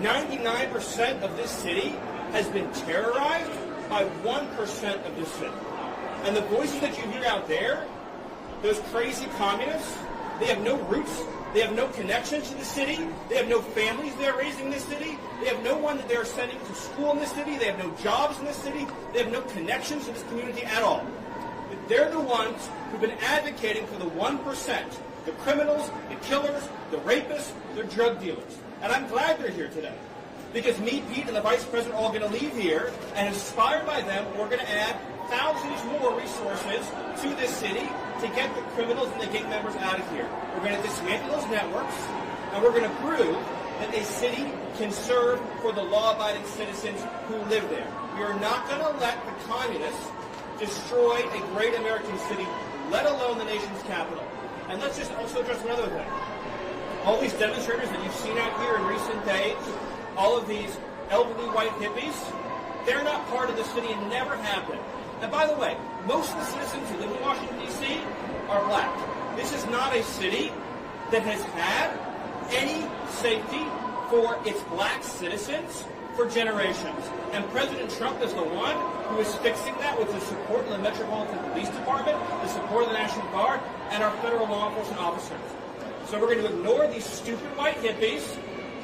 99% of this city has been terrorized by 1% of this city. And the voices that you hear out there, those crazy communists, they have no roots, they have no connection to the city, they have no families they're raising in this city, they have no one that they're sending to school in this city, they have no jobs in this city, they have no connections to this community at all. They're the ones who've been advocating for the 1%, the criminals, the killers, the rapists, the drug dealers. And I'm glad they're here today. Because me, Pete, and the Vice President are all going to leave here, and inspired by them, we're going to add thousands more resources to this city to get the criminals and the gang members out of here. We're going to dismantle those networks, and we're going to prove that a city can serve for the law-abiding citizens who live there. We are not going to let the communists destroy a great American city, let alone the nation's capital. And let's just also address another thing. All these demonstrators that you've seen out here in recent days, all of these elderly white hippies, they're not part of the city and never have been. And by the way, most of the citizens who live in Washington, D.C. are black. This is not a city that has had any safety for its black citizens for generations. And President Trump is the one who is fixing that with the support of the Metropolitan Police Department, the support of the National Guard, and our federal law enforcement officers. So we're going to ignore these stupid white hippies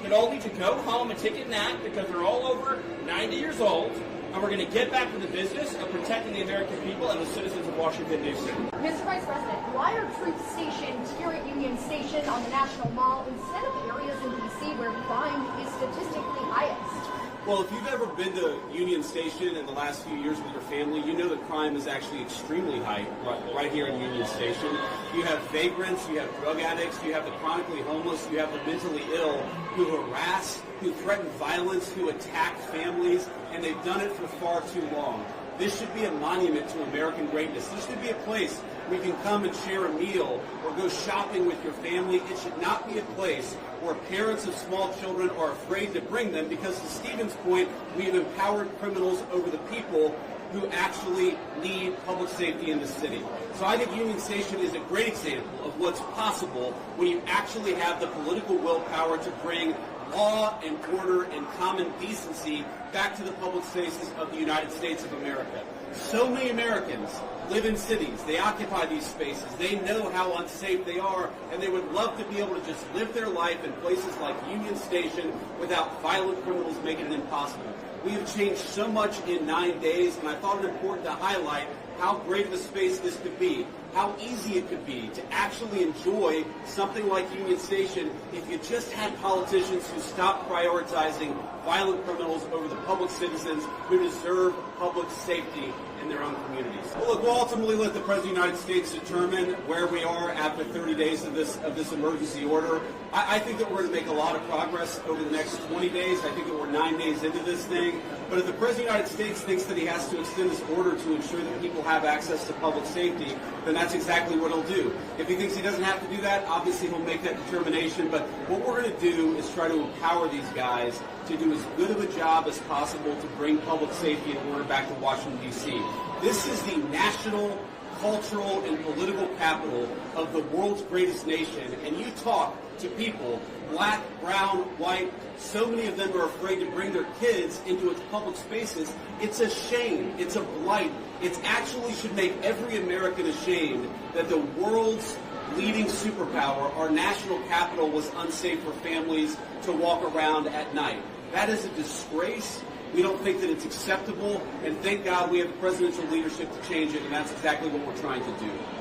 that all need to go home and take a nap because they're all over 90 years old, and we're going to get back to the business of protecting the American people and the citizens of Washington, D.C. Mr. Vice President, why are troops stationed here at Union Station on the National Mall instead of areas in D.C. where crime is statistically highest? Well, if you've ever been to Union Station in the last few years with your family, you know that crime is actually extremely high right here in Union Station. You have vagrants, you have drug addicts, you have the chronically homeless, you have the mentally ill who harass, who threaten violence, who attack families, and they've done it for far too long. This should be a monument to American greatness. This should be a place where you can come and share a meal or go shopping with your family. It should not be a place where parents of small children are afraid to bring them because, to Stephen's point, we have empowered criminals over the people who actually need public safety in the city. So I think Union Station is a great example of what's possible when you actually have the political willpower to bring law and order and common decency back to the public spaces of the United States of America. So many Americans live in cities. They occupy these spaces. They know how unsafe they are, and they would love to be able to just live their life in places like Union Station without violent criminals making it impossible. We have changed so much in 9 days, and I thought it important to highlight how great of a space this could be, how easy it could be to actually enjoy something like Union Station if you just had politicians who stopped prioritizing violent criminals over the public citizens who deserve public safety in their own communities. Well, look, we'll ultimately let the President of the United States determine where we are after 30 days of this emergency order. I think that we're going to make a lot of progress over the next 20 days. I think that we're 9 days into this thing. But if the President of the United States thinks that he has to extend this order to ensure that people have access to public safety, then that's exactly what he'll do. If he thinks he doesn't have to do that, obviously he'll make that determination. But what we're going to do is try to empower these guys to do as good of a job as possible to bring public safety and order back to Washington, D.C. This is the national, cultural, and political capital of the world's greatest nation. And you talk to people, black, brown, white, so many of them are afraid to bring their kids into its public spaces. It's a shame. It's a blight. It actually should make every American ashamed that the world's leading superpower, our national capital, was unsafe for families to walk around at night. That is a disgrace. We don't think that it's acceptable, and thank God we have the presidential leadership to change it, and that's exactly what we're trying to do.